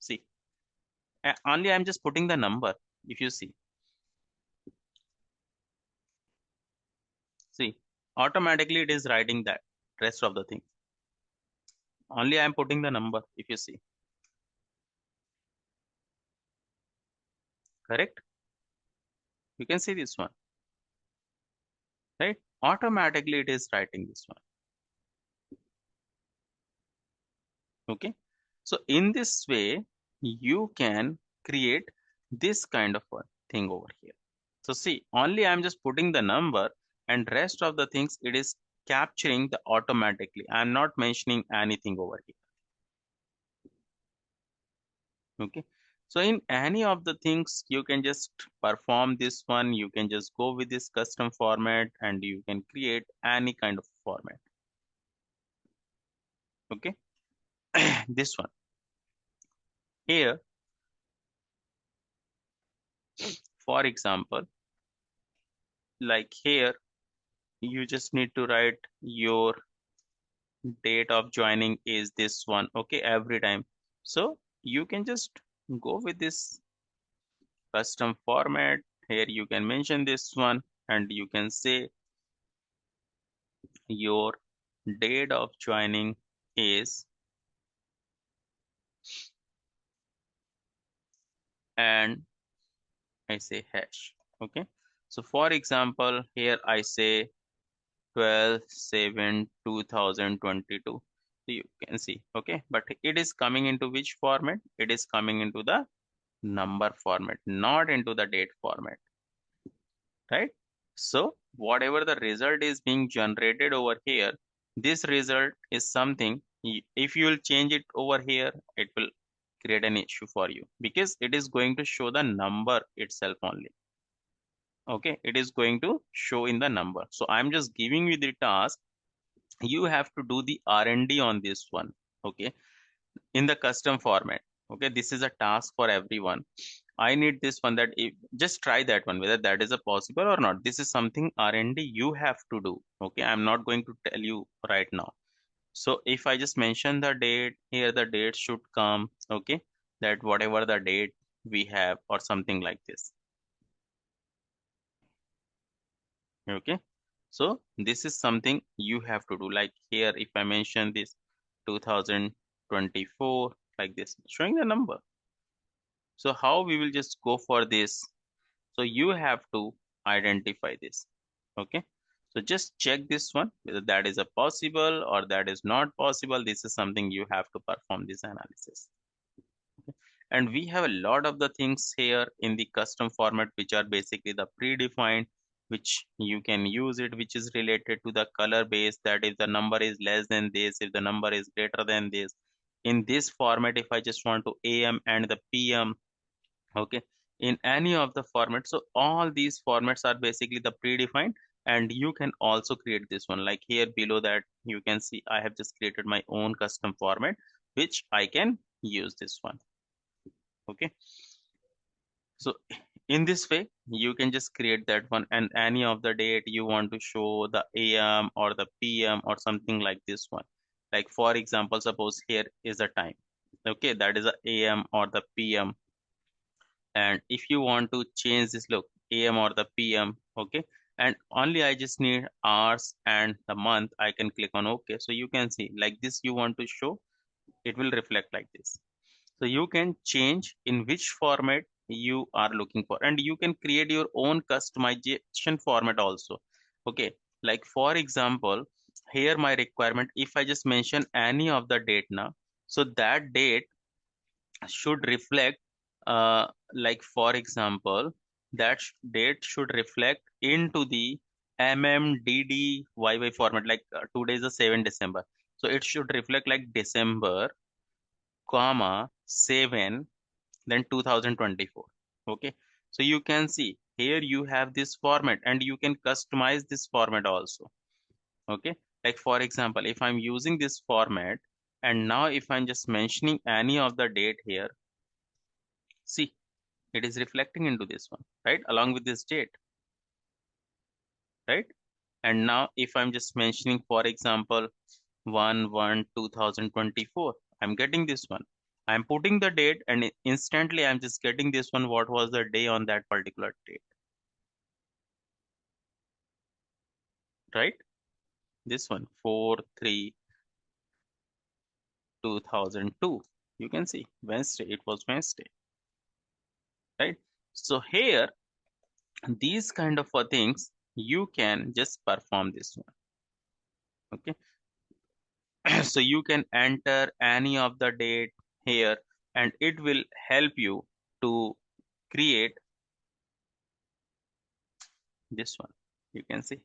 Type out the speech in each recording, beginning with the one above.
See, only I'm just putting the number. If you see, automatically it is writing that rest of the thing. Only I'm putting the number. If you see, correct? You can see this one, right? Automatically it is writing this one. Okay. So in this way, you can create this kind of a thing over here. So see, only I'm just putting the number and rest of the things it is capturing the automatically. I'm not mentioning anything over here. Okay. So in any of the things, you can just perform this one. You can just go with this custom format and you can create any kind of format. Okay. This one here, for example, like here, you just need to write your date of joining is this one. Okay. Every time. So you can just go with this custom format. Here you can mention this one and you can say your date of joining is, and I say hash. Okay. So for example, here I say 12/7/2022. So you can see, okay, but it is coming into which format? It is coming into the number format, not into the date format, right? So whatever the result is being generated over here, this result is something, if you will change it over here, it will create an issue for you because it is going to show the number itself only. Okay, it is going to show in the number. So I'm just giving you the task. You have to do the R&D on this one. Okay, in the custom format. Okay, this is a task for everyone. I need this one, that if, just try that one whether that is a possible or not. This is something R&D you have to do. Okay, I'm not going to tell you right now. So if I just mention the date here, the date should come. Okay, that whatever the date we have or something like this. Okay, so this is something you have to do. Like here, if I mention this 2024 like this, showing the number. So how we will just go for this? So you have to identify this. Okay. So just check this one, whether that is a possible or that is not possible. This is something you have to perform this analysis. And we have a lot of the things here in the custom format, which are basically the predefined, which you can use it, which is related to the color base, that if the number is less than this, if the number is greater than this. In this format, if I just want to AM and the PM, okay, in any of the formats. So all these formats are basically the predefined, and you can also create this one. Like here below that, you can see I have just created my own custom format, which I can use this one. Okay, so in this way you can just create that one, and any of the date you want to show the AM or the PM or something like this one. Like for example, suppose here is the time. Okay, that is a AM or the PM. And if you want to change this, look, AM or the PM. Okay, and only I just need hours and the month. I can click on OK. So you can see like this, you want to show, it will reflect like this. So you can change in which format you are looking for, and you can create your own customization format also. Okay, like for example, here my requirement, if I just mention any of the date now, so that date should reflect, like for example, that date should reflect into the MMDDYY format, like today is the 7th December. So it should reflect like December, comma, 7, then 2024. Okay, so you can see here you have this format and you can customize this format also. Okay, like for example, if I'm using this format and now if I'm just mentioning any of the date here, see, it is reflecting into this one, right, along with this date, right? And now if I'm just mentioning, for example, 1/1/2024, I'm getting this one. I'm putting the date and instantly I'm just getting this one, what was the day on that particular date, right? This one, 4/3/2002. You can see Wednesday, it was Wednesday, right? So here, these kind of things, you can just perform this one, okay? So you can enter any of the date here and it will help you to create this one. You can see,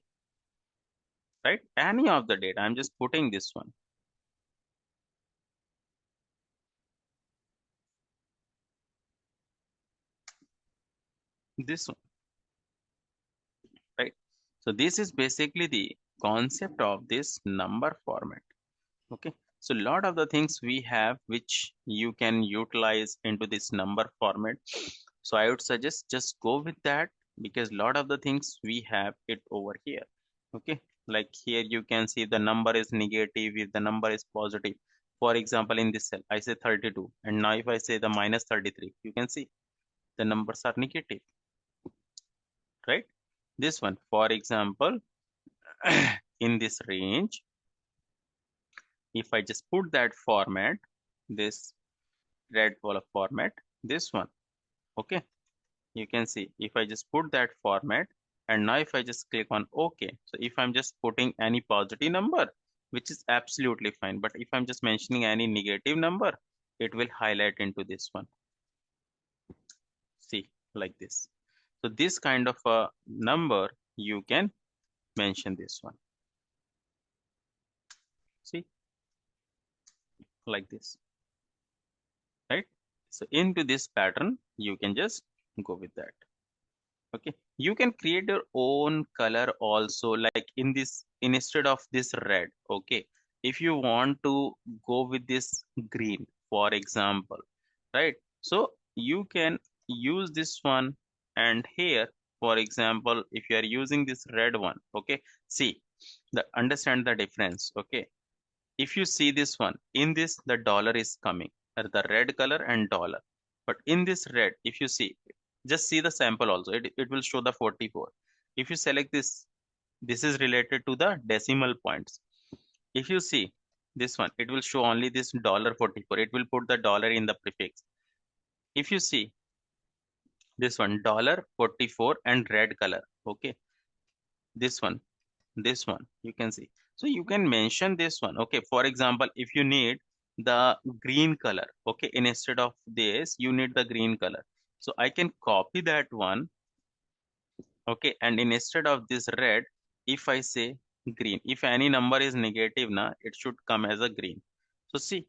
right? Any of the date. I'm just putting this one. This one, right? So this is basically the concept of this number format. Okay. So a lot of the things we have which you can utilize into this number format. So I would suggest just go with that because a lot of the things we have it over here. Okay. Like here you can see the number is negative if the number is positive. For example, in this cell, I say 32. And now if I say the minus 33, you can see the numbers are negative, right? This one, for example, in this range, if I just put that format, this red color format, this one, okay, you can see if I just put that format and now if I just click on OK, so if I'm just putting any positive number, which is absolutely fine, but if I'm just mentioning any negative number, it will highlight into this one. See, like this. So this kind of a number, you can mention this one. See, like this, right? So into this pattern, you can just go with that. Okay, you can create your own color also, like in this, instead of this red. Okay, if you want to go with this green, for example, right? So you can use this one, and here, for example, if you are using this red one, okay, see, the understand the difference. Okay, if you see this one, in this the dollar is coming, the red color and dollar. But in this red, if you see, just see the sample also, it will show the 44. If you select this, this is related to the decimal points. If you see this one, it will show only this dollar 44. It will put the dollar in the prefix. If you see this one, dollar 44 and red color, okay, this one, this one, you can see. So you can mention this one. Okay, for example, if you need the green color, okay, instead of this you need the green color, so I can copy that one. Okay, and instead of this red, if I say green, if any number is negative now, it should come as a green. So see,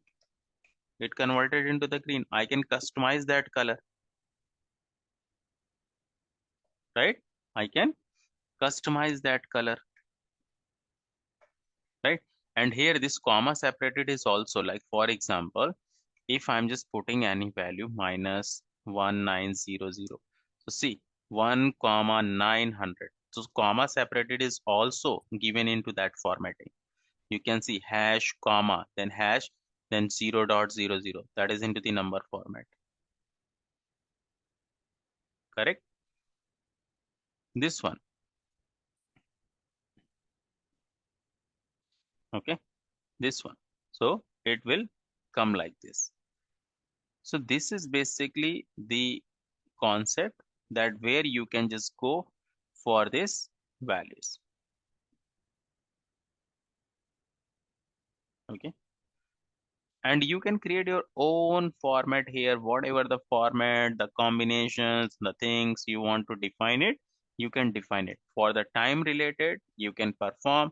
it converted into the green. I can customize that color, right? I can customize that color, right? And here this comma separated is also, like for example, if I'm just putting any value minus 1900, so see, 1 comma 900, so comma separated is also given into that formatting. You can see hash, then 0.00, that is into the number format, correct? This one, okay, this one, so it will come like this. So this is basically the concept, that where you can just go for this values. Okay, and you can create your own format here, whatever the format, the combinations, the things you want to define it, you can define it. For the time related, you can perform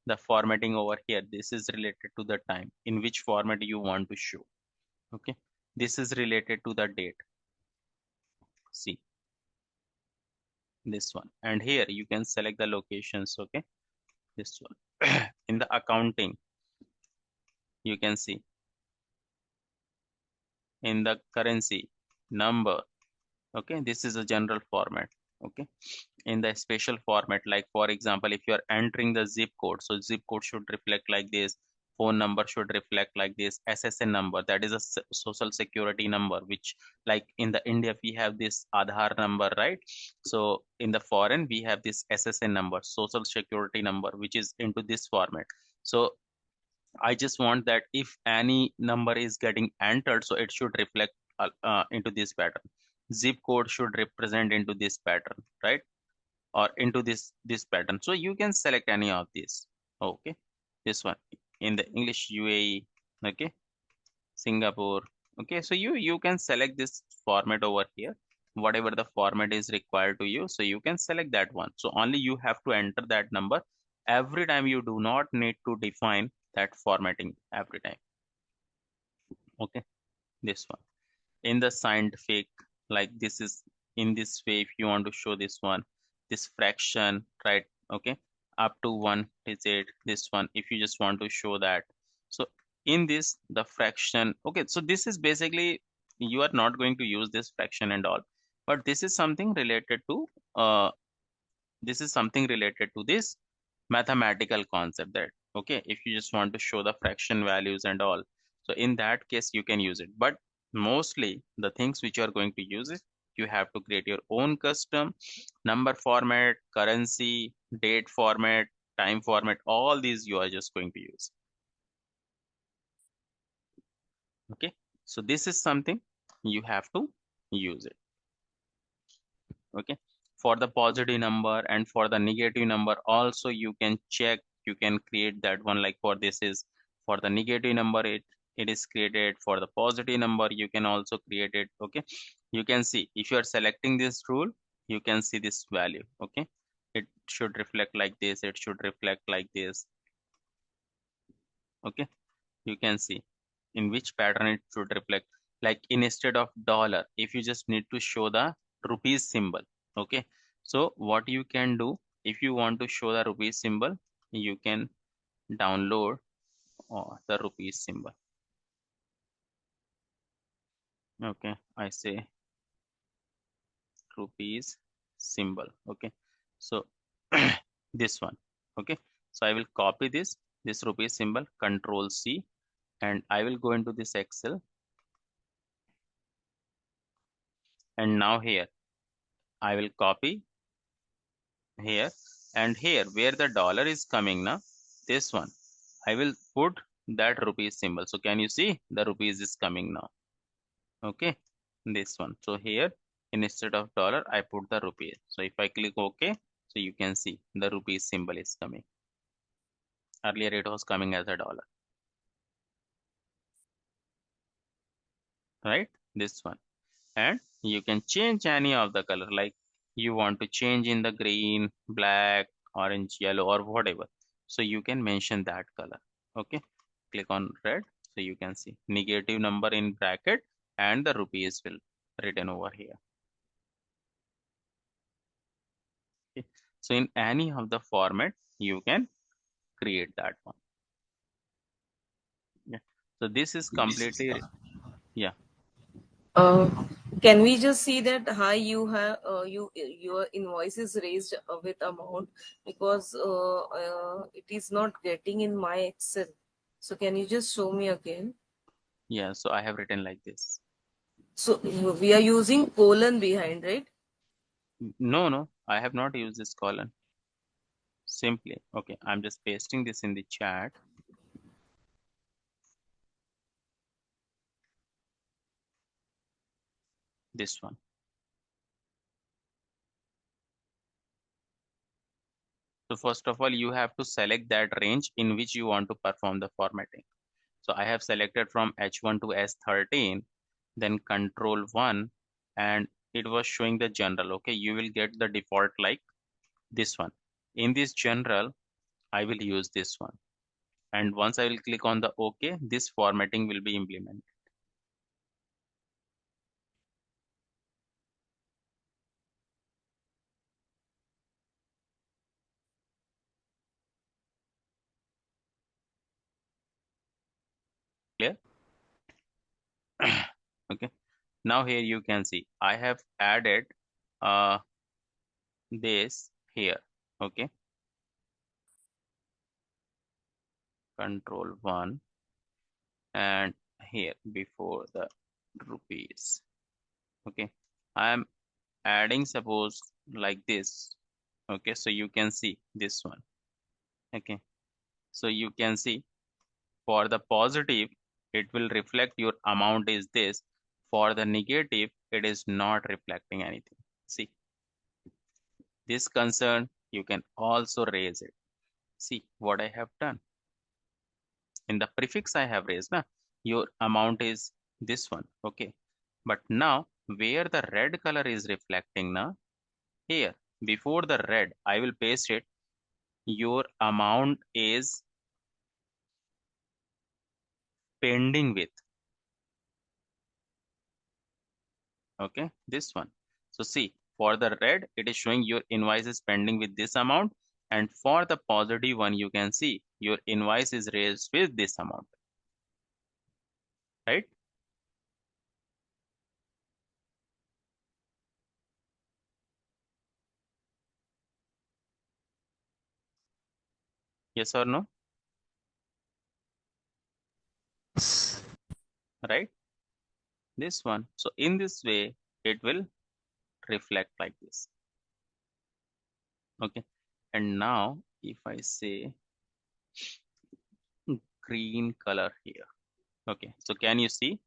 the formatting over here. This is related to the time in which format you want to show. Okay, this is related to the date. See, this one, and here you can select the locations. Okay, this one. In the accounting, you can see in the currency number. Okay, this is a general format. Okay, in the special format, like for example, if you are entering the zip code, so zip code should reflect like this. phone number should reflect like this. SSN number, that is a social security number, which like in the India we have this Aadhaar number, right? So in the foreign we have this SSN number, social security number, which is into this format. So I just want that if any number is getting entered, so it should reflect into this pattern. Zip code should represent into this pattern, right? Or into this pattern. So you can select any of these. Okay, this one in the English UAE. Okay, Singapore. Okay, so you can select this format over here. Whatever the format is required to you, so you can select that one. So only you have to enter that number every time. You do not need to define that formatting every time. Okay, this one in the scientific, like this is in this way. If you want to show this one, this fraction, right? Okay, up to one digit, this one if you just want to show that. So in this the fraction, okay, so this is basically you are not going to use this fraction and all, but this is something related to uh this mathematical concept, that okay, if you just want to show the fraction values and all, so in that case you can use it. But mostly the things which you are going to use it, you have to create your own custom number format, currency, date format, time format, all these you are just going to use. Okay, so this is something you have to use it. Okay, for the positive number and for the negative number also you can check, you can create that one. Like for this is for the negative number, it is created. For the positive number you can also create it. Okay, you can see if you are selecting this rule, you can see this value. Okay, it should reflect like this, it should reflect like this. Okay, you can see in which pattern it should reflect. Like instead of dollar, if you just need to show the rupees symbol. Okay, so what you can do, if you want to show the rupees symbol, you can download the rupees symbol. Okay, I say rupees symbol. Okay, so this one. Okay, so I will copy this rupees symbol, control C, and I will go into this Excel. And now here I will copy here, and here where the dollar is coming now, this one I will put that rupees symbol. So can you see the rupees is coming now? Okay, this one. So here instead of dollar I put the rupees. So if I click OK, so you can see the rupees symbol is coming. Earlier it was coming as a dollar, right? This one. And you can change any of the color, like you want to change in the green, black, orange, yellow, or whatever, so you can mention that color. Okay, click on red, so you can see negative number in bracket and the rupees will written over here. Okay, so in any of the format you can create that one. Yeah, so this is completely, yeah. Uh, can we just see that how you have your invoice is raised with amount, because it is not getting in my Excel. So can you just show me again? Yeah, so I have written like this. So we are using colon behind, right? No, I have not used this colon. Simply, okay, I'm just pasting this in the chat. This one. So first of all, you have to select that range in which you want to perform the formatting. So I have selected from H1 to S13, then control 1, and it was showing the general. Okay, you will get the default like this one. In this general, I will use this one. And once I will click on the OK, this formatting will be implemented. Clear? Okay. Now here you can see I have added uh, this here. Okay. control 1, and here before the rupees. Okay, I am adding suppose like this. Okay, so you can see this one. Okay, so you can see for the positive it will reflect your amount is this. For the negative it is not reflecting anything. See, this concern you can also raise it. See what I have done. In the prefix I have raised, na, your amount is this one. Okay, but now where the red color is reflecting now, here before the red I will paste it. Your amount is pending with. Okay, this one. So see, for the red it is showing your invoice is pending with this amount, and for the positive one you can see your invoice is raised with this amount, right? Yes or no? Right, this one. So in this way it will reflect like this. Okay, and now if I say green color here. Okay, so can you see,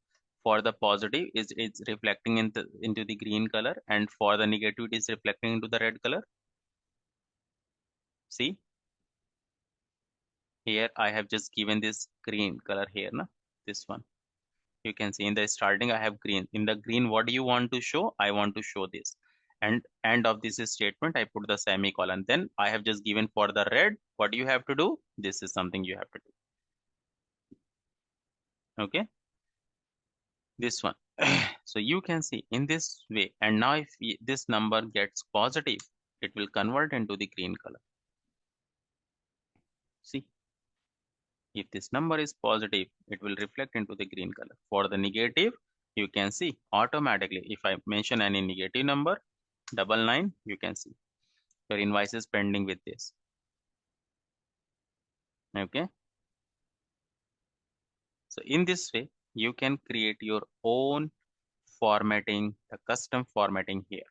for the positive is it's reflecting into the green color, and for the negative it is reflecting into the red color. See, here I have just given this green color here, na, this one. You can see in the starting I have green. In the green, what do you want to show? I want to show this. And end of this statement, I put the semicolon. Then I have just given for the red, what you have to do? This is something you have to do. Okay, this one. So you can see in this way. And now if this number gets positive, it will convert into the green color. See, if this number is positive, it will reflect into the green color. For the negative, you can see automatically, if I mention any negative number, 99, you can see your invoice is pending with this. Okay. So in this way, you can create your own formatting, the custom formatting here.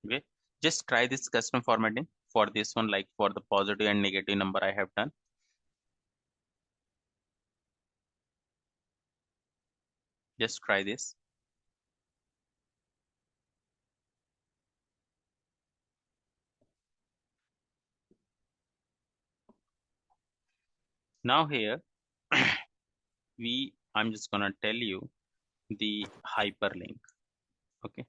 Okay. Just try this custom formatting for this one, like for the positive and negative number I have done. Just try this. Now here, I'm just gonna tell you the hyperlink. Okay.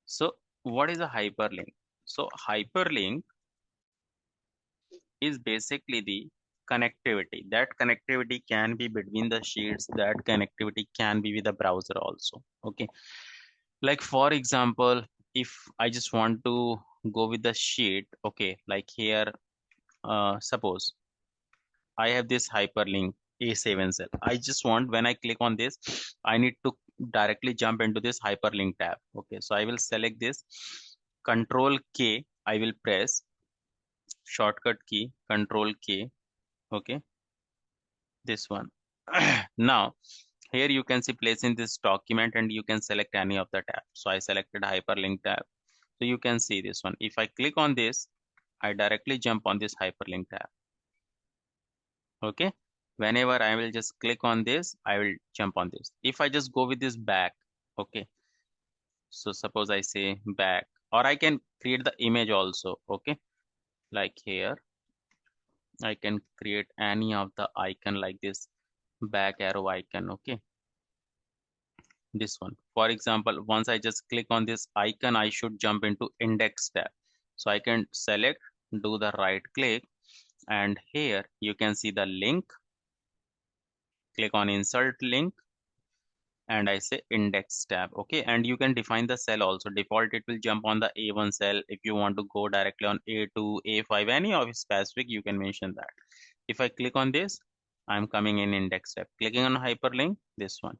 So what is a hyperlink? So hyperlink is basically the connectivity. That connectivity can be between the sheets. That connectivity can be with the browser also. Okay. Like for example, if I just want to go with the sheet, okay, like here, suppose I have this hyperlink A7 cell. I just want, when I click on this, I need to directly jump into this hyperlink tab. Okay, so I will select this, Control K, I will press, shortcut key, Control K. Okay, this one. Now, here you can see place in this document and you can select any of the tab. So I selected hyperlink tab. So you can see this one. If I click on this, I directly jump on this hyperlink tab. Okay, whenever I will just click on this, I will jump on this. If I just go with this back, okay, so suppose I say back, or I can create the image also. Okay, like here I can create any of the icon like this back arrow icon. Okay, this one, for example, once I just click on this icon, I should jump into index tab. So I can select, do the right click, and here you can see the link. Click on insert link and I say index tab. Okay, and you can define the cell also. Default it will jump on the A1 cell. If you want to go directly on A2, A5, any of specific, you can mention that. If I click on this, I'm coming in index tab. Clicking on hyperlink, this one.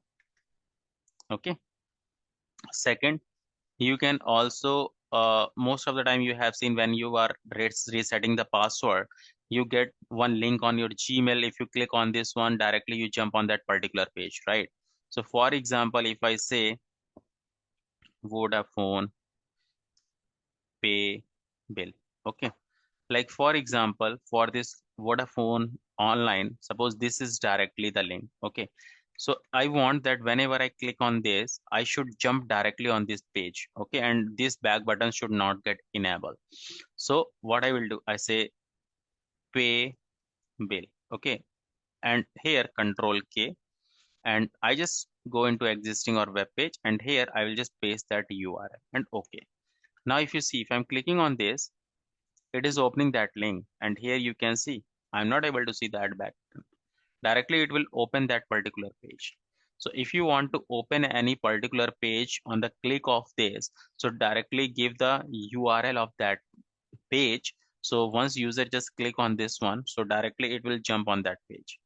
Okay, second, you can also most of the time you have seen when you are resetting the password, you get one link on your Gmail. If you click on this one, directly you jump on that particular page, right? So for example, if I say Vodafone pay bill, okay, like for example, for this Vodafone online, suppose this is directly the link, okay, so I want that whenever I click on this, I should jump directly on this page, okay, and this back button should not get enabled. So what I will do, I say pay bill, okay, and here control K, and I just go into existing or web page, and here I will just paste that URL and okay. Now if you see, if I'm clicking on this, it is opening that link, and here you can see I'm not able to see that back. Directly it will open that particular page. So if you want to open any particular page on the click of this, so directly give the URL of that page. So once user just click on this one, so directly it will jump on that page.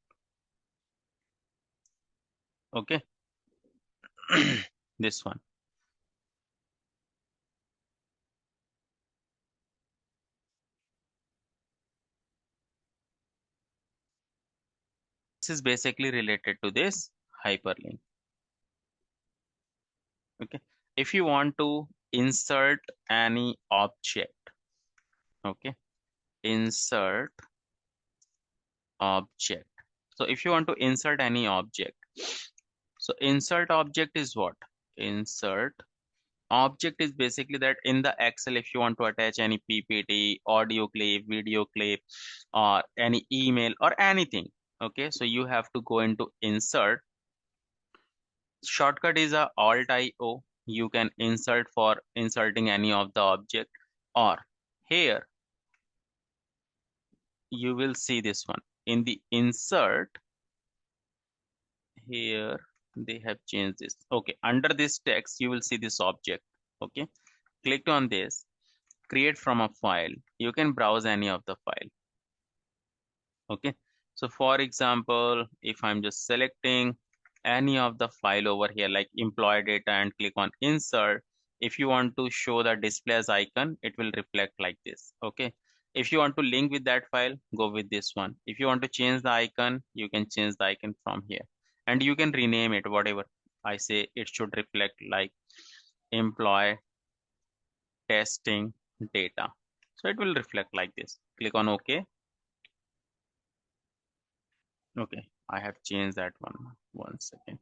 Okay. This one. This is basically related to this hyperlink. Okay. If you want to insert any object, okay, insert object. So if you want to insert any object, so insert object is what? Insert object is basically that in the Excel, if you want to attach any PPT, audio clip, video clip, or any email or anything, okay, so you have to go into insert. Shortcut is a Alt IO. You can insert for inserting any of the object, or here you will see this one in the insert. Here they have changed this. Okay, under this text you will see this object. Okay, click on this, create from a file. You can browse any of the file. Okay, so for example, if I'm just selecting any of the file over here like employee data and click on insert, if you want to show the display as icon, it will reflect like this. Okay, if you want to link with that file, go with this one. If you want to change the icon, you can change the icon from here, and you can rename it whatever. I say it should reflect like employee testing data, so it will reflect like this. Click on OK. Okay, I have changed that one. One second.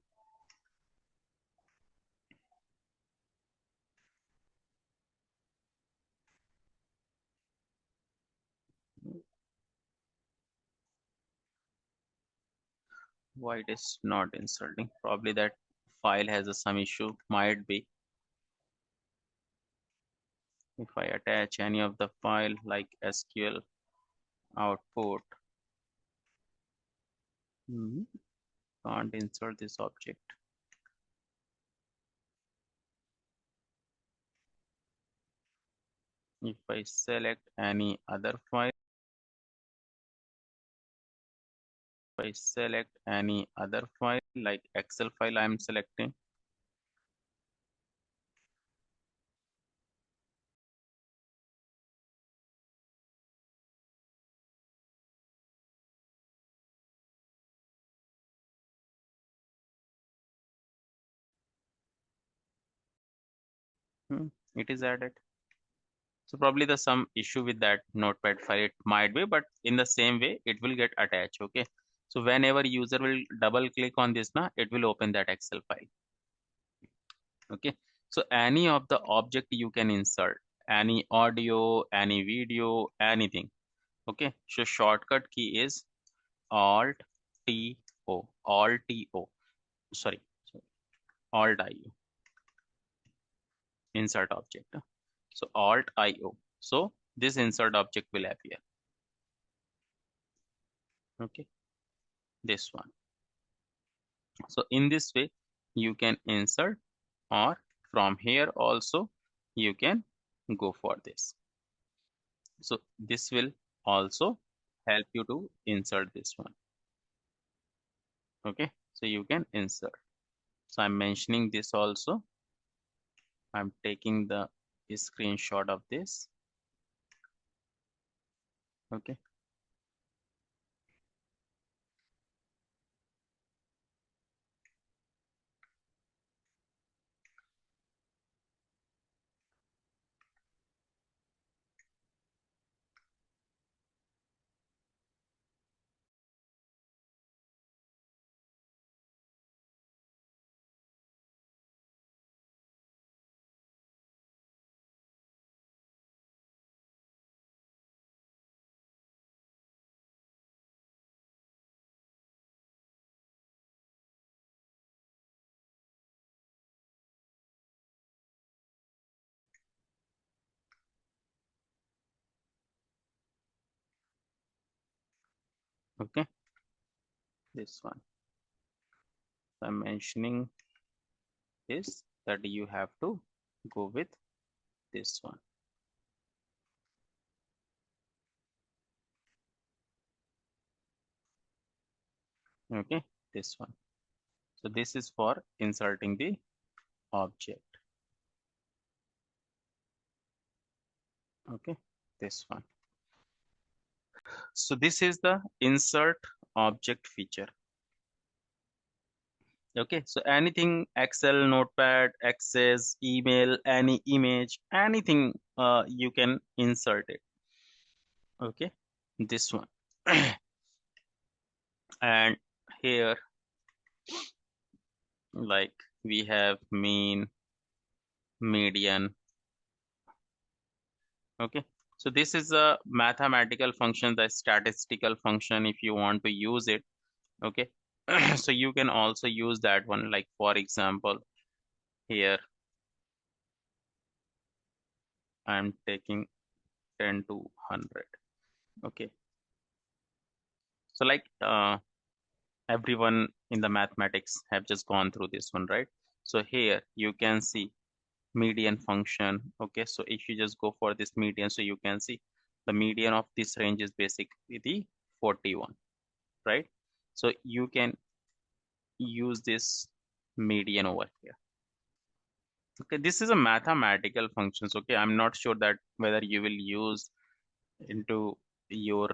Why it is not inserting? Probably that file has some issue. Might be. If I attach any of the file like SQL output, can't insert this object. If I select any other file, if I select any other file like Excel file I'm selecting, it is added. So probably there's some issue with that notepad file. It might be, but in the same way, it will get attached. Okay. So whenever user will double click on this now, it will open that Excel file. Okay. So any of the object you can insert, any audio, any video, anything. Okay. So shortcut key is Alt T O, Alt T O. Sorry, Alt I O. Insert object. So Alt I O. So this insert object will appear. Okay. This one. So in this way, you can insert, or from here also you can go for this. So this will also help you to insert this one. Okay, so you can insert. So I'm mentioning this also. I'm taking the screenshot of this. Okay, Okay, this one. I'm mentioning this, that you have to go with this one. Okay, this one. So this is for inserting the object. Okay, this one. So this is the insert object feature. Okay, so anything, Excel, Notepad, Access, email, any image, anything, you can insert it. Okay, this one. And here, like, we have mean, median. Okay, so this is a mathematical function, the statistical function, if you want to use it. Okay, so you can also use that one. Like, for example, here I'm taking 10 to 100. Okay, so like, everyone in the mathematics have just gone through this one, right? So here you can see median function. Okay, so if you just go for this median, so you can see the median of this range is basically the 41, right? So you can use this median over here. Okay, this is a mathematical functions. Okay, I'm not sure that whether you will use into your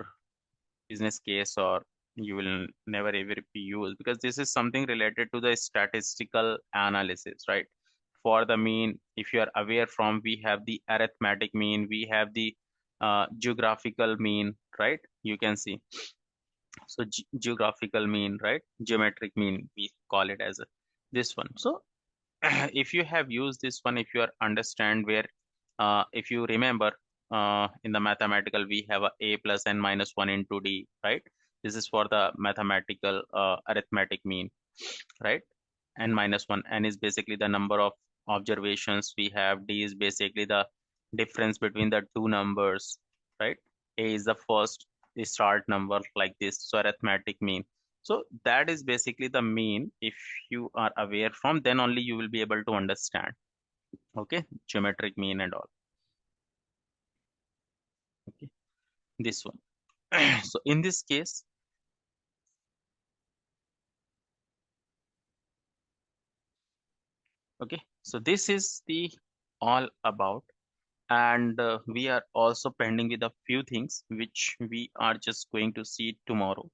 business case or you will never ever be used, because this is something related to the statistical analysis, right? For the mean, if you are aware from, we have the arithmetic mean, we have the geographical mean, right? You can see. So geographical mean, right? Geometric mean, we call it as a, this one. So if you have used this one, if you are understand where, if you remember, in the mathematical we have a plus n minus 1 into d, right? This is for the mathematical arithmetic mean, right? N minus 1, n is basically the number of observations we have, d is basically the difference between the two numbers, right? A is the first, the start number, like this. So arithmetic mean, so that is basically the mean. If you are aware from, then only you will be able to understand. Okay, geometric mean and all. Okay, this one. So in this case, okay, so this is the all about. And we are also pending with a few things which we are just going to see tomorrow.